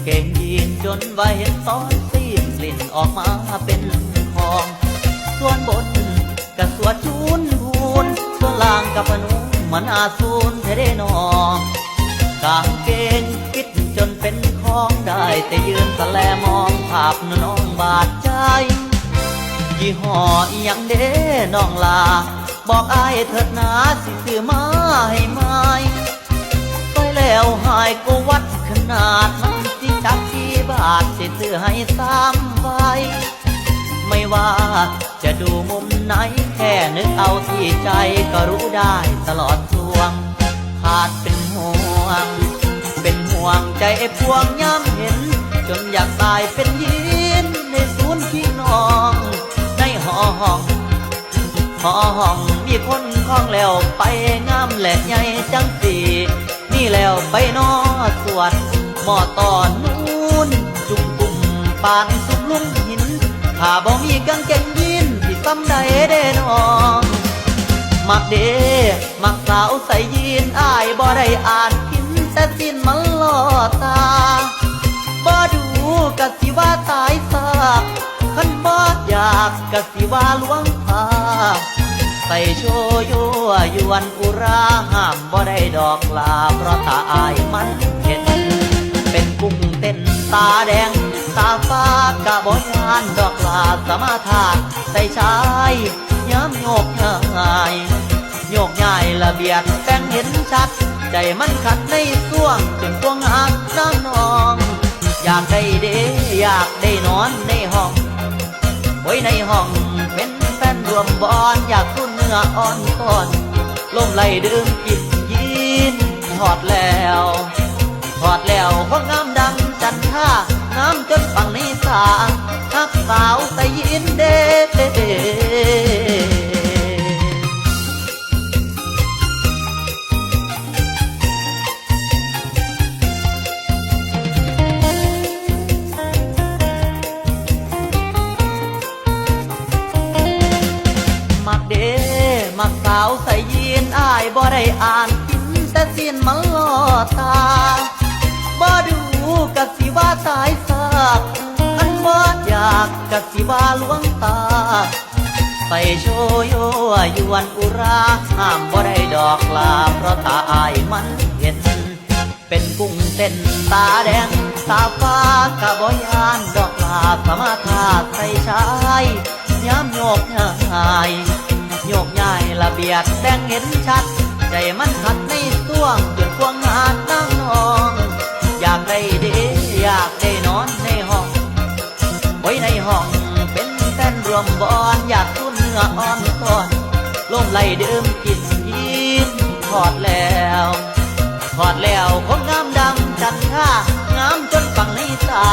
เกงยีนจนว่าเห็นตอนซีนลิ่นออกมาเป็นของส่วนบนกะสวดจูนพูนส่วนล่างกับพนุมันอาสูนเทเดนอกางเกงคิดจนเป็นของได้แต่ยืนสแลมองภาพน้องบาดใจยี่ห้ออีหยังเด้น้องลาบอกอายเถิดนาสิซื้อมาให้ไหมไปแล้วหายก็วัดขนาดมันสิจักกี่บาทสิซื้อให้3 ใบไม่ว่าจะดูมุมไหนแค่นึกเอาที่ใจก็รู้ได้ตลอดทวงขาดเป็นห่วงใจไอ้พวงย้ำเห็นจนอยากตายเป็นยินในศูนย์พี่น้องในห้องมีคนคล้องแล้วไปงามแหลกใหญ่จังสีนี่แล้วไปนอสวดหมอตอนนู้นจุ่มปุ่มปานสุกลุ่มหินถ้าบ่มีกางเกงยีนที่ซ้ำใดเด้น้องมักเด้มักสาวใส่ยีนอ้ายบ่ได้อ่านพิมพ์แต่สิ้นมันล่อตาบ่ดูกะสิว่าตายซากคันบ่อยากกะสิว่าลวงพาใส่โชโยยวนอุราห้ามบ่ได้ดอกลาเพราะตาอายมันเห็นเป็นกุ้งเต้นตาแดงตาฟ้ากะบ่ยานดอกลาสมาทานใส่ชายย้ำโยกง่ายละเบียดแป้งเห็นชัดใจมันขัดในส่วงจึงพวงหักน้ำนองอยากได้เด้อยากได้นอนในห้องไว้ในห้องเป็นแฟนรวมบอนอยากทุ่นเนื้ออ่อนก่อนลมไหลดื่มกินยีนถอดแล้วคนงามดังจันท่างามจนฟังในสาฮักสาวใส่ยินเด้มักสาวใส่ยีนอ้ายบ่ได้อ่านพิมพ์แต่สิ้นมันล่อตาบ่ดูกะสิว่าตายซากคันบ่อยากกะสิว่าลวงตาใส่โชโยยวนอุราห้ามบ่ได้ดอกลาเพราะตาอายมันเห็นเป็นกุ้งเต้นตาแดงตาฟ้ากะบ่ยานดอกลาสมาทาใส่ชายย้ำโยกง่ายละเบียดแดงเห็นชัดใจมันขัดในส่วงจนพวงหาดน้ำนองอยากได้เด้อยากได้นอนในห้องไว้ในห้องเป็นแฟนรวมบอนอยากทุ่นเนื้ออ่อนตอนลมไหลดื่มกินยีนถอดแล้วคนงามดังจันท่างามจนฟังในตา